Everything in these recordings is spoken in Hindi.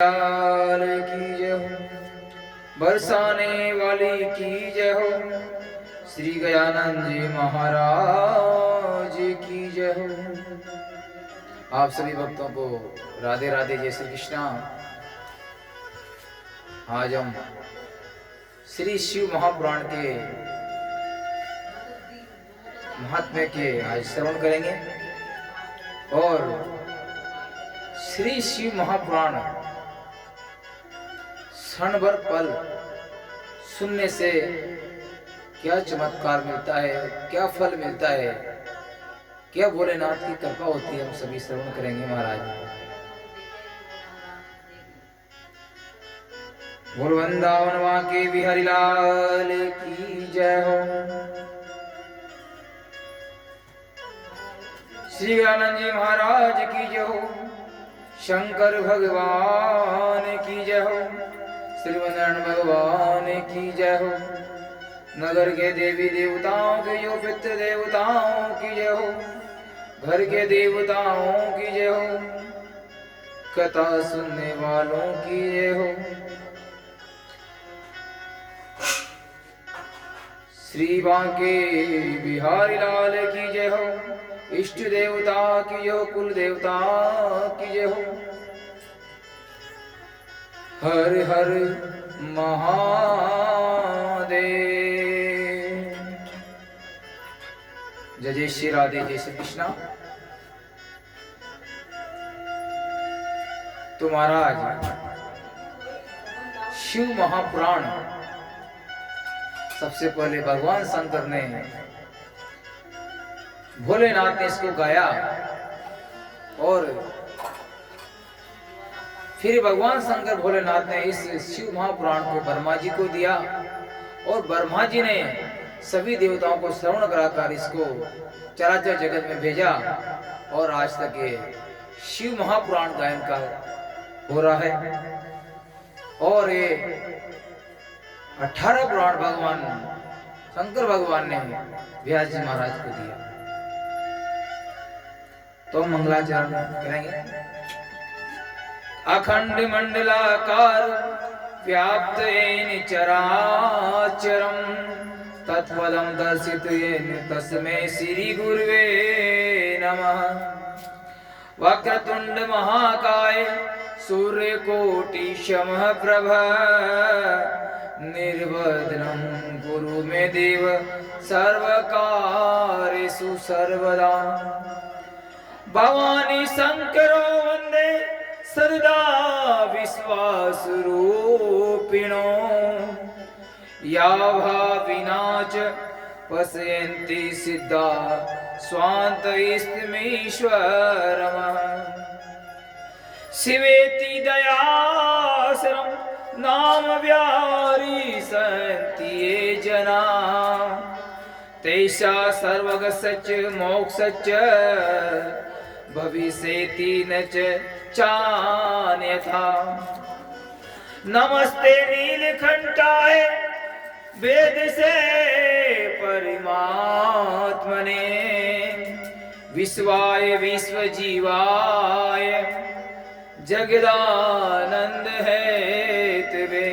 लाल की जय हो, बरसाने वाली की जय हो, श्री गजानन जी महाराज की जय हो। आप सभी भक्तों को राधे राधे, जय श्री कृष्णा। आज हम श्री शिव महापुराण के महात्म्य के आज श्रवण करेंगे और श्री शिव महापुराण क्षण भर पल सुनने से क्या चमत्कार मिलता है, क्या फल मिलता है, क्या भोलेनाथ की कृपा होती है, हम सभी श्रवण करेंगे महाराज। बोल वृंदावन वाके बिहारी लाल की जय हो, श्री गजानन जी महाराज की जय हो, शंकर भगवान की जय हो, श्रीमनारायण भगवान की जय हो, नगर के देवी देवताओं की जो पितृ देवताओं की जय हो, घर के देवताओं की जय हो, कथा सुनने वालों की जय हो। श्री बांके बिहारी लाल की जय हो, इष्ट देवता की जय हो, कुल देवता की जय हो। हर हर महादेव। जय जय श्री राधे, जय श्री कृष्णा। तो महाराज शिव महापुराण सबसे पहले भगवान शंकर ने, भोलेनाथ ने इसको गाया और फिर भगवान शंकर भोलेनाथ ने इस शिव महापुराण को ब्रह्मा जी को दिया और ब्रह्मा जी ने सभी देवताओं को श्रवण कराकर इसको चराचर जगत में भेजा और आज तक ये शिव महापुराण गायन का हो रहा है। और ये 18 पुराण भगवान शंकर भगवान ने व्यास जी महाराज को दिया। तो मंगलाचरण करेंगे। अखंड मंडलाकार व्याप्त येन चराचरम, तत्पदम दर्शित येन तस्मै श्री गुरुवे नमः। वक्रतुंड महाकाय सूर्यकोटि समप्रभ, निर्विघ्नं कुरु मे देव सर्वकार्येषु सर्वदा। भवानी शंकरो वंदे सदा विश्वास रूपिणो, या भाविनाच पश्यन्ति सिद्धा स्वान्तस्थमीश्वरम्। शिवेति दयासरं नाम व्याहरिसन्ति ये जना, तेषा सर्वगस्सच मोक्षश्च भविष्यति न च चान्यथा। नमस्ते नीलकंठाय वेद से परिमात्मने, विश्वाय विश्वजीवाय जगदानंद हेतवे।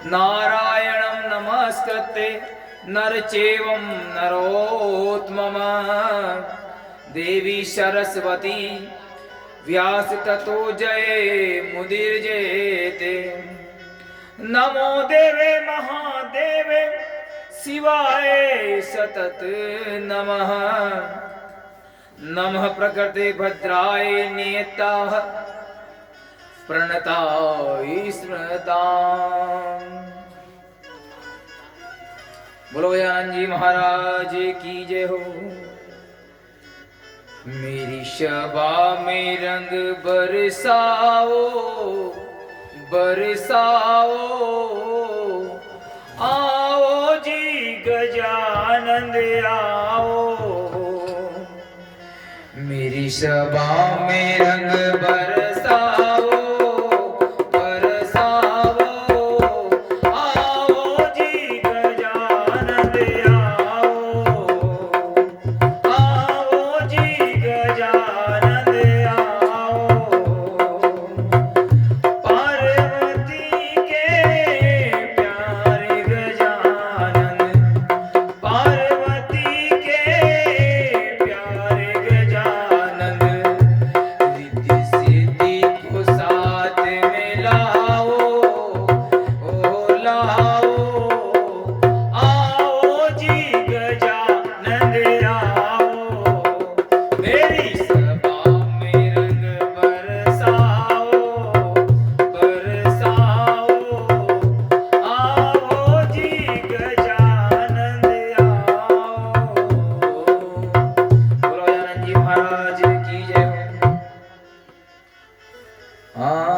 नारायणं नमस्कृत्य नर चैवं नरोत्तमः, देवी सरस्वती व्यास ततो जय मुदीर्यते। नमो देवे महादेवे शिवाय सतत नमः। नमः प्रकृते भद्राय नियताः, प्रणताय स्मृताम्। बोलो गजानन जी महाराज की जय हो। मेरी शबा में रंग बरसाओ बरसाओ, आओ जी गजानंद आओ। मेरी शबा में रंग बरसाओ बरसाओ, आओ जी गजानंद आओ। आओ जी गजानंद आओ।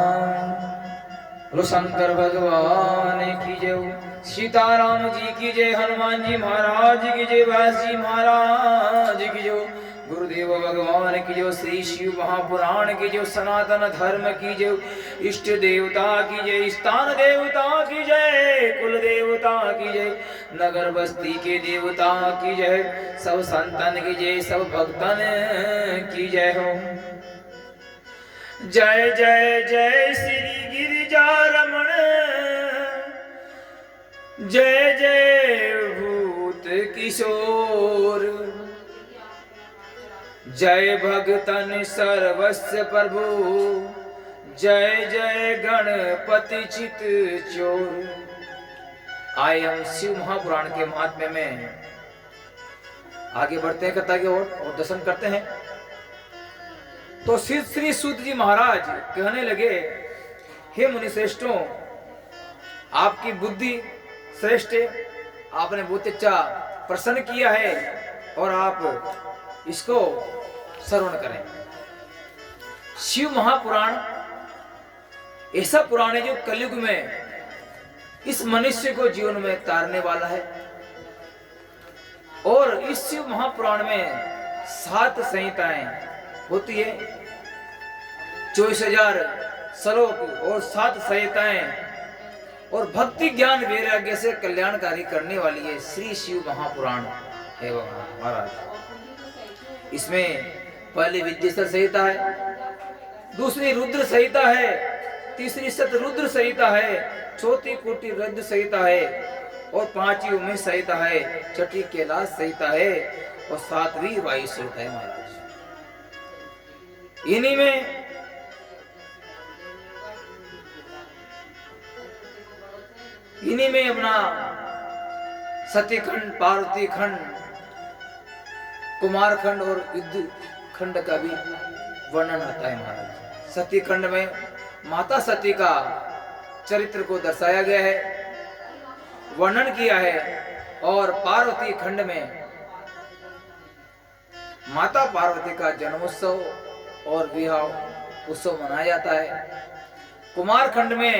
बोलो शंकर भगवान की जय। सीताराम जी की जय। हनुमान जी महाराज की जय। व्यास जी महाराज की जय। गुरुदेव भगवान की जय। श्री शिव महापुराण की जय। सनातन धर्म की जय। इष्ट देवता की जय। स्थान देवता की जय। कुल देवता की जय। नगर बस्ती के देवता की जय। सब संतन की जय। सब भक्तन की जय हो। जय जय जय श्री गिरिजा रमण। जय जय भूत किशोर। जय भगतन सर्वस्व प्रभु। जय जय गणपति चित चोर। आए हम शिव महापुराण के महात्म्य में आगे बढ़ते हैं कथा की ओर और दर्शन करते हैं। तो श्री सूत जी महाराज कहने लगे, हे मुनि श्रेष्ठों, आपकी बुद्धि श्रेष्ठ है, आपने बहुत अच्छा प्रसन्न किया है और आप इसको श्रवण करें। शिव महापुराण ऐसा पुराण है जो कलयुग में इस मनुष्य को जीवन में तारने वाला है। और इस शिव महापुराण में 7 संहिताएं होती है, 24,000 श्लोक और 7 संहिताएं और भक्ति ज्ञान वैराग्य से कल्याणकारी करने वाली है श्री शिव महापुराण है महाराज। इसमें पहली विद्येश्वर संहिता है, दूसरी रुद्र संहिता है, तीसरी शतरुद्र संहिता है, चौथी कोटि रुद्र संहिता है और 5वीं उमेश संहिता है, 6ठी कैलाश संहिता है और 7वीं वायु संहिता है महाराज। इन्हीं में अपना सती खंड, पार्वती खंड, कुमार खंड और युद्ध खंड का भी वर्णन आता है महाराज। सती खंड में माता सती का चरित्र को दर्शाया गया है, वर्णन किया है। और पार्वती खंड में माता पार्वती का जन्मोत्सव और विवाह उत्सव मनाया जाता है। कुमार खंड में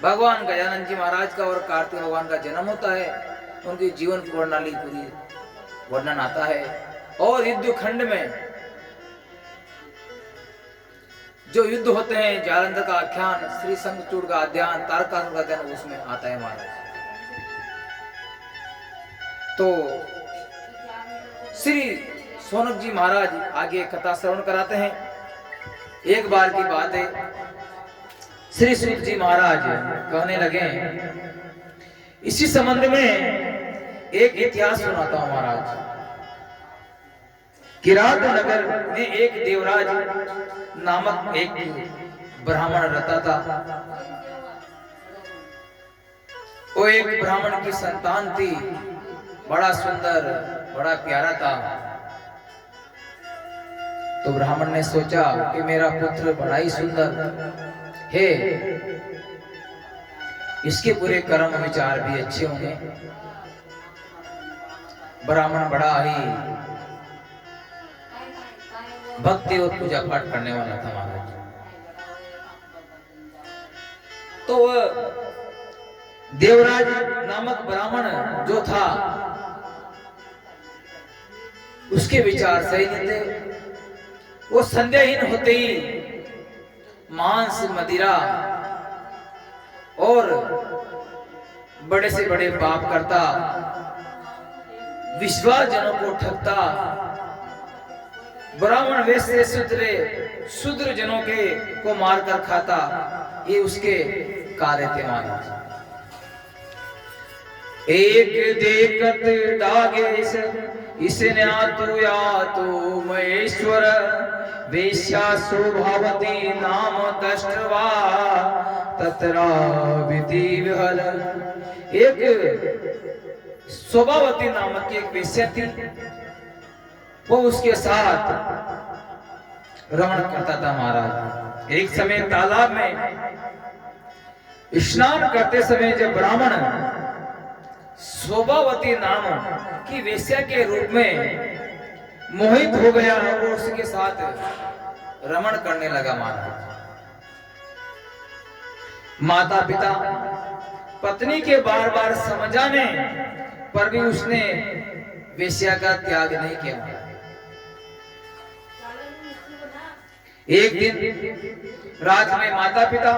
भगवान गजानन जी महाराज का और कार्तिक भगवान का जन्म होता है, उनकी जीवन प्रणाली पूरी वर्णन आता है। और युद्ध खंड में जो युद्ध होते हैं, जालंधर का आख्यान, श्री शंखचूड़ का अध्ययन, तारकासुर का अध्ययन उसमें आता है महाराज। तो श्री सोनक जी महाराज आगे कथा श्रवण कराते हैं। एक बार की बात है, श्री सूत जी महाराज कहने लगे, इसी संबंध में एक इतिहास सुनाता हूं महाराज। किरात नगर में एक देवराज नामक एक ब्राह्मण रहता था। वो एक ब्राह्मण की संतान थी, बड़ा सुंदर, बड़ा प्यारा था। तो ब्राह्मण ने सोचा कि मेरा पुत्र बड़ा ही सुंदर है, इसके पूरे कर्म विचार भी अच्छे होंगे। ब्राह्मण बड़ा ही भक्ति और पूजा पाठ करने वाला था महाराज। तो देवराज नामक ब्राह्मण जो था, उसके विचार सही नहीं थे। वो संदेहहीन होते ही मांस, मदिरा और बड़े से बड़े पाप करता, विश्वास जनों को ठगता, ब्राह्मण वैसे शूद्र जनों के को मारकर खाता, ये उसके कार्य थे महाराज। एक देखत डागे इसने आतु महेश्वर, वेश्या शोभावती नाम दष्टवा ततरा विधि विहल। एक शोभावती नामक एक वेश्या थी, वो उसके साथ रमण करता था महाराज। एक समय तालाब में स्नान करते समय जब ब्राह्मण शोभावती नाम की वेश्या के रूप में मोहित हो गया और उसके साथ रमण करने लगा महाराज। माता पिता पत्नी के बार बार समझाने पर भी उसने वेश्या का त्याग नहीं किया। एक दिन रात में माता पिता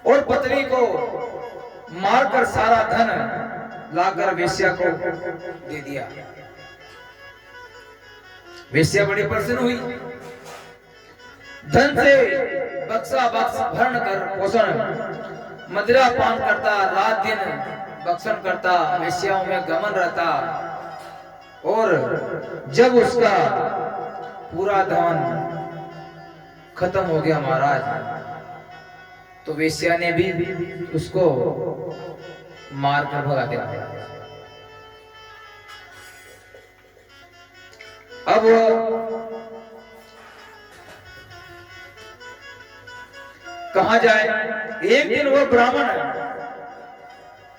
और पत्नी को मारकर सारा धन लाकर वेश्या को दे दिया। वेश्या बड़ी प्रसन्न हुई, धन से बक्सा बक्स भरण कर पोषण मदिरा पान करता, रात दिन भक्षण करता, वेश्याओं में गमन रहता। और जब उसका पूरा धन खत्म हो गया महाराज, तो वेश्या ने भी उसको मार कर भगा दिया। अब कहा जाए, एक दिन वह ब्राह्मण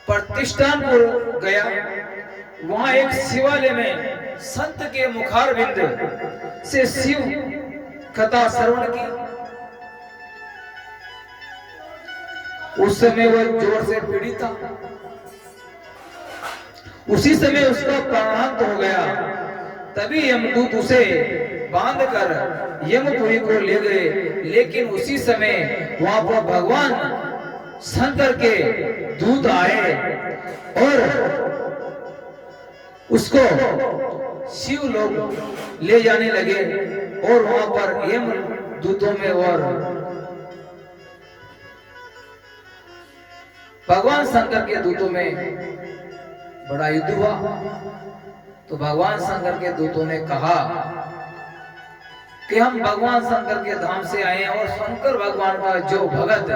प्रतिष्ठानपुर गया। वहां एक शिवालय में संत के मुखारविंद से शिव कथा श्रवण की। उस समय वह जोर से पीड़ित था। उसी समय उसका प्राणांत हो गया। तभी यमदूत उसे बांधकर यमपुरी को ले गए। लेकिन उसी समय वहां पर भगवान शंकर के दूत आए और उसको शिव लोग ले जाने लगे। और वहां पर यम दूतों में और भगवान शंकर के दूतों में बड़ा युद्ध हुआ। तो भगवान शंकर के दूतों ने कहा कि हम भगवान शंकर के धाम से आए हैं और शंकर भगवान का जो भगत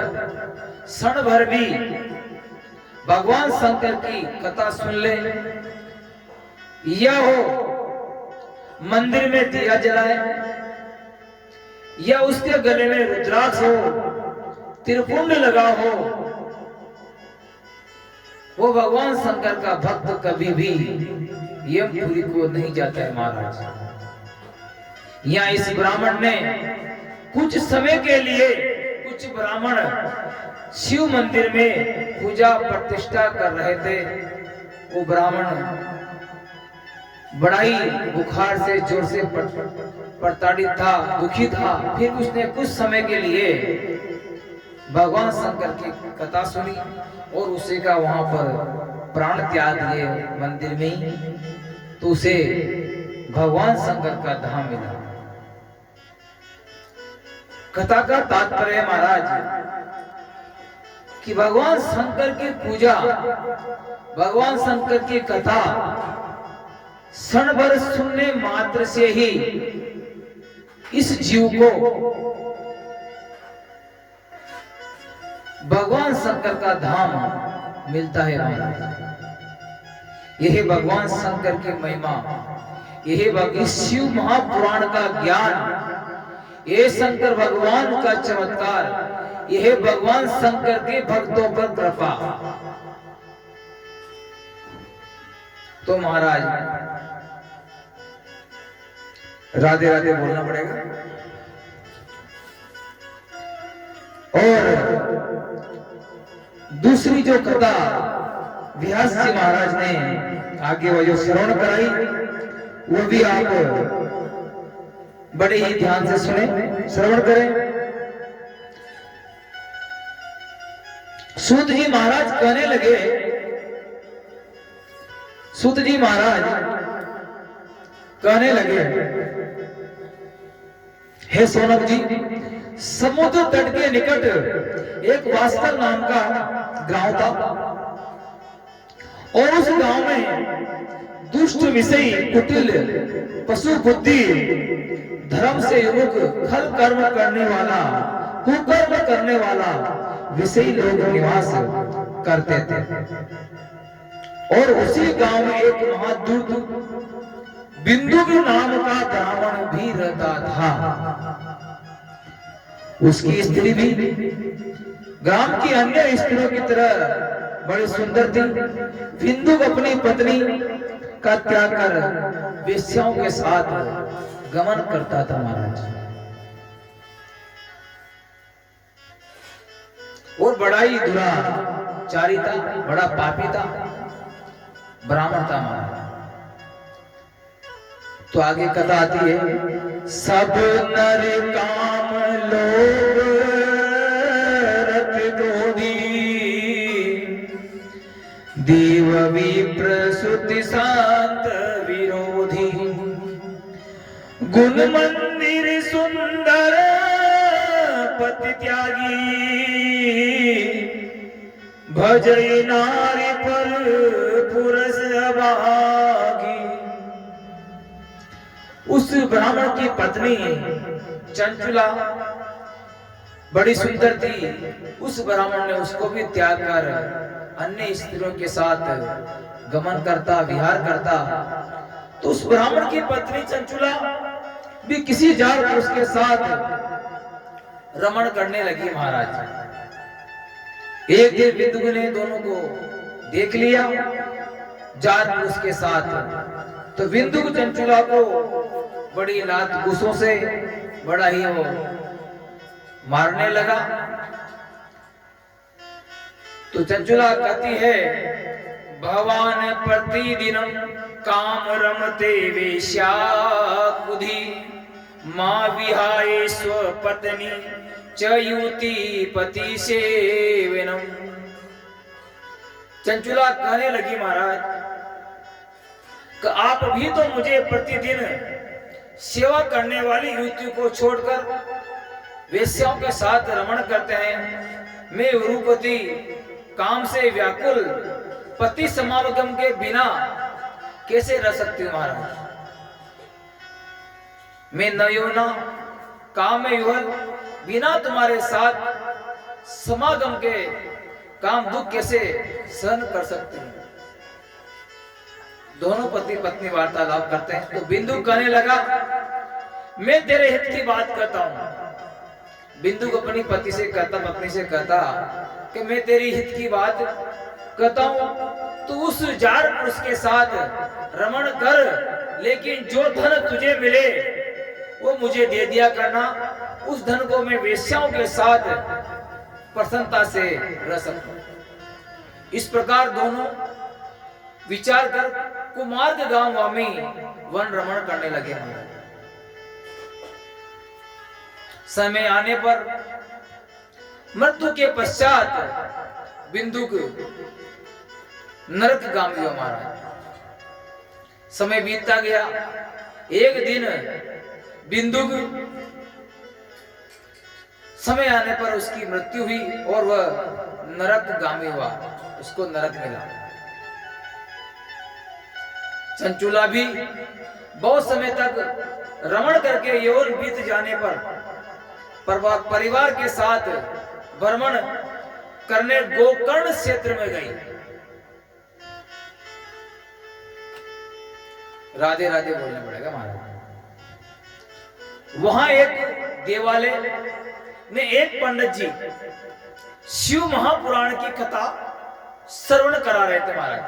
क्षण भर भी भगवान शंकर की कथा सुन ले, या हो मंदिर में दिया जलाए, या उसके गले में रुद्राक्ष हो, त्रिपुंड लगा हो, वो भगवान शंकर का भक्त कभी भी यमपुरी को नहीं जाता है महाराज। यहाँ इस ब्राह्मण ने कुछ समय के लिए कुछ ब्राह्मण शिव मंदिर में पूजा प्रतिष्ठा कर रहे थे। वो ब्राह्मण बड़ा ही बुखार से जोर से प्रताड़ित था, दुखी था। फिर उसने कुछ समय के लिए भगवान शंकर की कथा सुनी और उसी का वहां पर प्राण त्याग दिए मंदिर में ही। तो उसे भगवान शंकर का धाम मिला। कथा का तात्पर्य महाराज कि भगवान शंकर की पूजा, भगवान शंकर की कथा क्षण भर सुनने मात्र से ही इस जीव को भगवान शंकर का धाम मिलता है महाराज। यही भगवान शंकर की महिमा, यही शिव महापुराण का ज्ञान, ये शंकर भगवान का चमत्कार, यह भगवान शंकर के भक्तों पर कृपा। तो महाराज राधे राधे बोलना पड़ेगा। और दूसरी जो कथा व्यास जी महाराज ने आगे वो जो श्रवण कराई, वो भी आप बड़े ही ध्यान से सुने, श्रवण करें। सूत जी महाराज कहने लगे, सूत जी महाराज कहने लगे, हे सोनक जी, समुद्र तट के निकट एक वास्तव नाम का गांव था और उस गांव में दुष्ट विषयी, कुटिल, पशु बुद्धि, धर्म से युक्त, खल कर्म करने वाला, कुकर्म करने वाला विषयी लोग निवास करते थे। और उसी गांव में एक महादुर्द बिंदु के नाम का ब्राह्मण भी रहता था। उसकी स्त्री भी ग्राम की अन्य स्त्रियों की तरह बड़ी सुंदर थी। बिंदु अपनी पत्नी का त्याग कर वेश्याओं के साथ गमन करता था महाराज। और बड़ा ही दुराचारी था, बड़ा पापी था, ब्राह्मण था महाराज। तो आगे कथा आती है, सब नर काम लोभ रत क्रोधी, देव विप्र सुति शांत विरोधी, गुण मंदिर सुंदर पति त्यागी, भजई नारी पर पुरुष अभागी। उस ब्राह्मण की पत्नी चंचुला बड़ी सुंदर थी। उस ब्राह्मण ने उसको भी त्याग कर अन्य स्त्रियों के साथ गमन करता, विहार करता। तो उस ब्राह्मण की पत्नी चंचुला भी किसी जार पुरुष के साथ रमण करने लगी महाराज। एक दिन विदुर ने दोनों को देख लिया जार पुरुष के साथ। तो बिंदु चंचुला को बड़ी लात गुस्सों से बड़ा ही वो मारने लगा। तो चंचुला कहती है, भगवान प्रतिदिन काम रमते वेश्या कुधी, मां विहाय स्वपत्नी चयुति पति सेवनम। चंचुला कहने लगी महाराज कि आप भी तो मुझे प्रतिदिन सेवा करने वाली युवती को छोड़कर वेश्याओं के साथ रमण करते हैं। मैं उरुपति काम से व्याकुल पति समागम के बिना कैसे रह सकती हूं महाराज। मैं नयोना काम में युगल बिना तुम्हारे साथ समागम के काम दुख कैसे सहन कर सकती हूं। दोनों पति पत्नी वार्तालाप करते हैं। तो बिंदु कहने लगा, मैं तेरे हित की बात करता हूं। बिंदु को अपनी पति से कहता, पत्नी से कहता कि मैं तेरी हित की बात कहता हूं, तो उस जार पुरुष के साथ रमण कर, लेकिन जो धन तुझे मिले वो मुझे दे दिया करना। उस धन को मैं वेश्याओं के साथ प्रसन्नता से रह सकूं। इस प्रकार दोनों विचार कर कुमार्ग गांव में वन रमण करने लगे। समय आने पर मृत्यु के पश्चात बिंदु नरकगामी हुआ महाराज। समय बीतता गया। एक दिन बिंदु समय आने पर उसकी मृत्यु हुई और वह नरकगामी हुआ, उसको नरक मिला। चंचुला भी बहुत समय तक रमण करके यौन बीत जाने पर परिवार के साथ भ्रमण करने गोकर्ण क्षेत्र में गई। राधे राधे बोलना पड़ेगा महाराज। वहां एक देवालय में एक पंडित जी शिव महापुराण की कथा श्रवण करा रहे थे महाराज।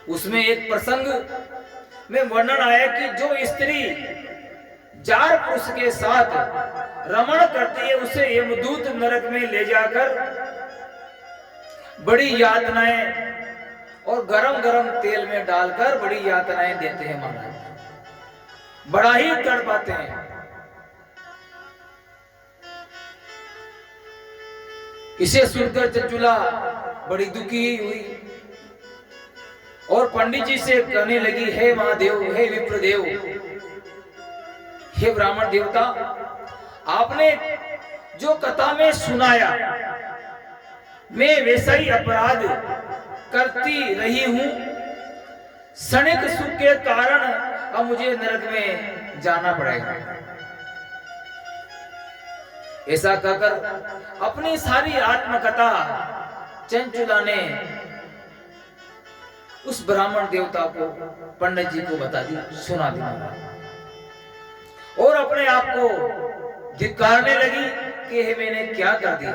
उसमें एक प्रसंग में वर्णन आया कि जो स्त्री जार पुरुष के साथ रमण करती है उसे यमदूत नरक में ले जाकर बड़ी यातनाएं और गरम गरम तेल में डालकर बड़ी यातनाएं देते हैं महाराज। बड़ा ही तड़पाते हैं। इसे सुनकर चंचुला बड़ी दुखी हुई और पंडित जी से कहने लगी, हे महादेव, हे विप्रदेव, हे ब्राह्मण देवता, आपने जो कथा में सुनाया मैं वैसा ही अपराध करती रही हूं। क्षणिक सुख के कारण अब मुझे नरक में जाना पड़ेगा। ऐसा कहकर अपनी सारी आत्मकथा चंचुला ने उस ब्राह्मण देवता को, पंडित जी को बता दी, सुना दी और अपने आप को धिक्कारने लगी कि हे मैंने क्या कर दिया।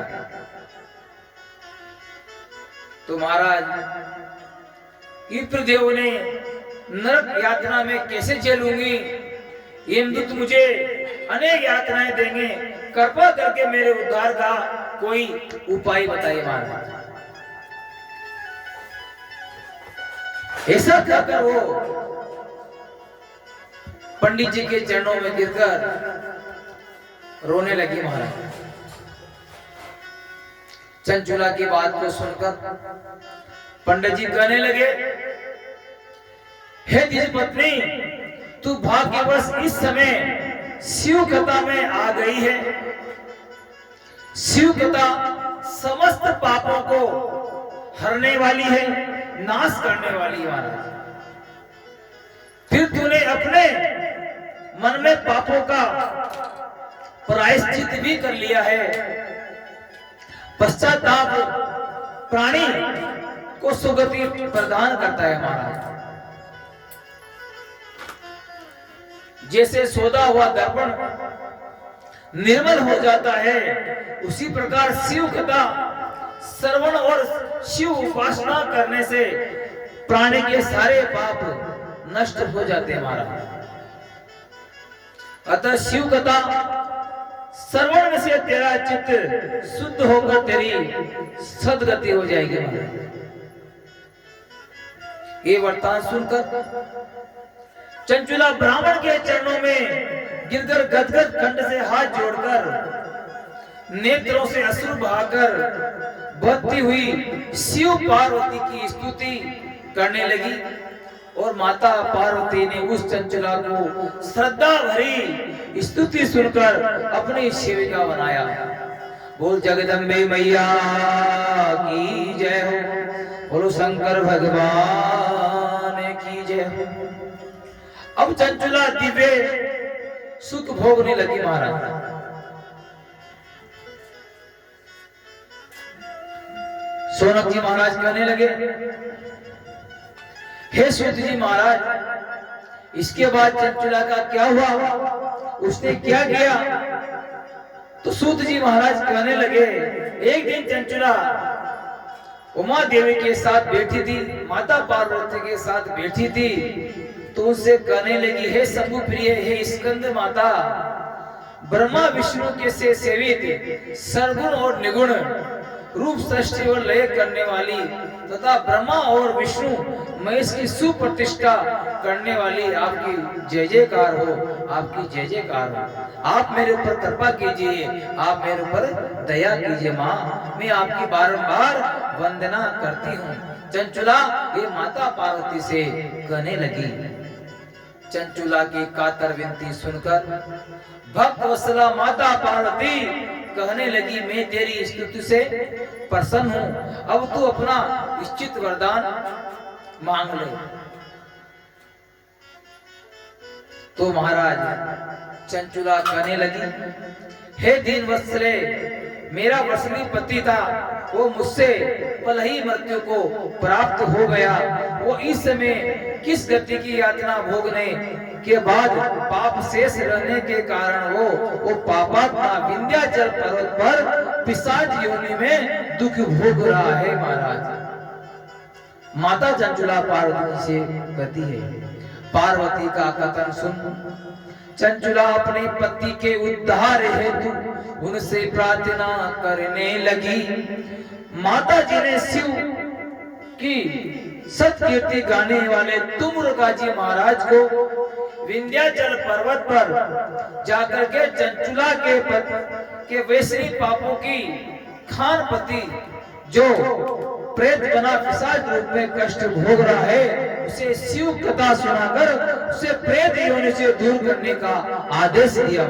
तो महाराज विप्रदेव ने नरक यातना में कैसे झेलूंगी यमदूत मुझे अनेक यातनाएं देंगे, कृपा करके मेरे उद्धार का कोई उपाय बताइए महाराज। ऐसा कहकर वो पंडित जी के चरणों में गिरकर रोने लगी महाराज। चंचुला की बात को सुनकर पंडित जी कहने लगे, हे द्विज पत्नी, तू भाग्यवश इस समय शिव कथा में आ गई है। शिव कथा समस्त पापों को हरने वाली है, नाश करने वाली है महाराज। फिर तूने अपने मन में पापों का प्रायश्चित भी कर लिया है। पश्चाताप प्राणी को सुगति प्रदान करता है महाराज। जैसे सोधा हुआ दर्पण निर्मल हो जाता है, उसी प्रकार शिव कथा श्रवण और शिव उपासना करने से प्राणी के सारे पाप नष्ट हो जाते हैं महाराज। अतः शिव कथा श्रवण से तेरा चित्त शुद्ध होकर तेरी सदगति हो जाएगी महाराज। ये वरदान सुनकर चंचुला ब्राह्मण के चरणों में गिरकर गदगद कंठ से हाथ जोड़कर नेत्रों से अश्रु बहाकर बहती हुई शिव पार्वती की स्तुति करने लगी। और माता पार्वती ने उस चंचुला को श्रद्धा भरी स्तुति सुनकर अपनी सेविका बनाया। बोल जगदम्बे मैया की जय हो, बोलो शंकर भगवान की जय हो। अब चंचुला दिव्य सुख भोगने लगी महाराज। सोनक जी महाराज कहने लगे, हे सूत जी महाराज, इसके बाद चंचुला का क्या हुआ, उसने क्या किया? तो सूत जी महाराज कहने लगे, एक दिन चंचुला उमा देवी के साथ बैठी थी, माता पार्वती के साथ बैठी थी, तो उससे कहने लगी, हे शंभु प्रिय, हे स्कंद माता, ब्रह्मा विष्णु के से सेवित सर्वगुण और निगुण रूप सृष्टि और लय करने वाली तथा ब्रह्मा और विष्णु महेश की सुप्रतिष्ठा करने वाली आपकी जय जयकार हो, आपकी जय जयकार हो। आप मेरे ऊपर कृपा कीजिए, आप मेरे ऊपर दया कीजिए माँ, मैं आपकी बारंबार वंदना करती हूँ। चंचुला ये माता पार्वती से कहने लगी। चंचुला की कातर विनती सुनकर भक्त वत्सला माता पार्वती कहने लगी, मैं तेरी स्तुति से प्रसन्न हूँ, अब तू अपना इच्छित वरदान मांग ले। तो महाराज चंचुला कहने लगी, हे दीन वत्सले, मेरा वत्सली पति था, वो मुझसे पल ही मृत्यु को प्राप्त हो गया। वो इस समय किस गति की यातना भोगने के बाद पाप शेष रहने के कारण वो पापात्मा विंध्याचल पर्वत पर पिशाच योनि में दुख भोग रहा है महाराज। माता चंचुला पार्वती से कहती है। पार्वती का कथन सुन चंचुला अपने पति के उद्धार हेतु उनसे प्रार्थना करने लगी। माता जी ने शिव की सत्कीर्ति गाने वाले तुमुरगा जी महाराज को विंध्याचल पर्वत पर जाकर के चंचुला के वैश्वी पापों की खानपति जो प्रेत बना पिशाच रूप में कष्ट भोग रहा है, उसे शिव कथा सुनाकर उसे प्रेत योनि से दूर करने का आदेश दिया।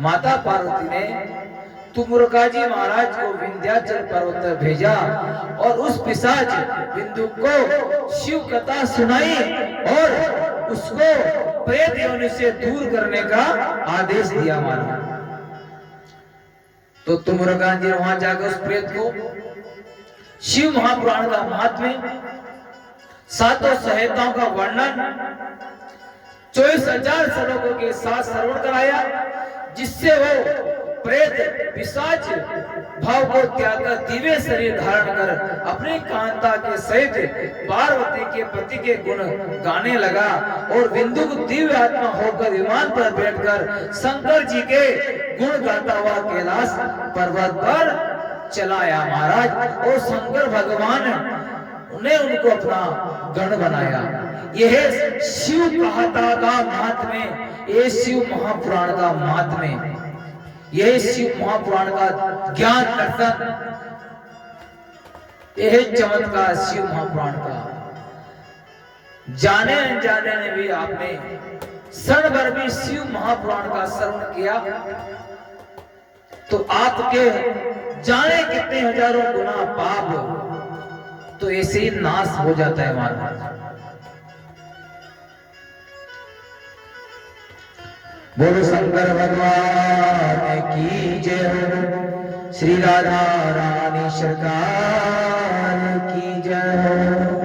माता पार्वती ने तुमुरगा जी महाराज को विंध्याचल पर्वत पर भेजा और उस पिशाच बिंदु को शिव कथा सुनाई और उसको प्रेत योनि से दूर करने का आदेश दिया। तो तुमुरगा जी वहां जाकर उस प्रेत को शिव महापुराण का महात्म्य, सातों संहिताओं का वर्णन 24,000 श्लोकों के साथ श्रवण कराया, जिससे वो प्रेत पिशाच भाव को त्याग कर दिव्य शरीर धारण कर अपनी कांता के सहित पार्वती के पति के गुण गाने लगा और बिंदु दिव्य आत्मा होकर विमान पर बैठकर शंकर जी के गुण गाता हुआ कैलाश पर्वत पर चलाया महाराज। और शंकर भगवान ने उनको अपना गण बनाया। यह शिव कहता का महात्म्य, ये शिव महापुराण का महात्म्य, यह शिव महापुराण का ज्ञान दर्शन, यह चमत्कार शिव महापुराण का। जाने अनजाने ने भी आपने क्षण भर भी शिव महापुराण का श्रवण किया तो आपके जाने कितने हजारों गुना पाप तो ऐसे ही नाश हो जाता है महाराज। बोलो शंकर भगवान की जय हो, श्री राधा रानी सरकार की जय हो।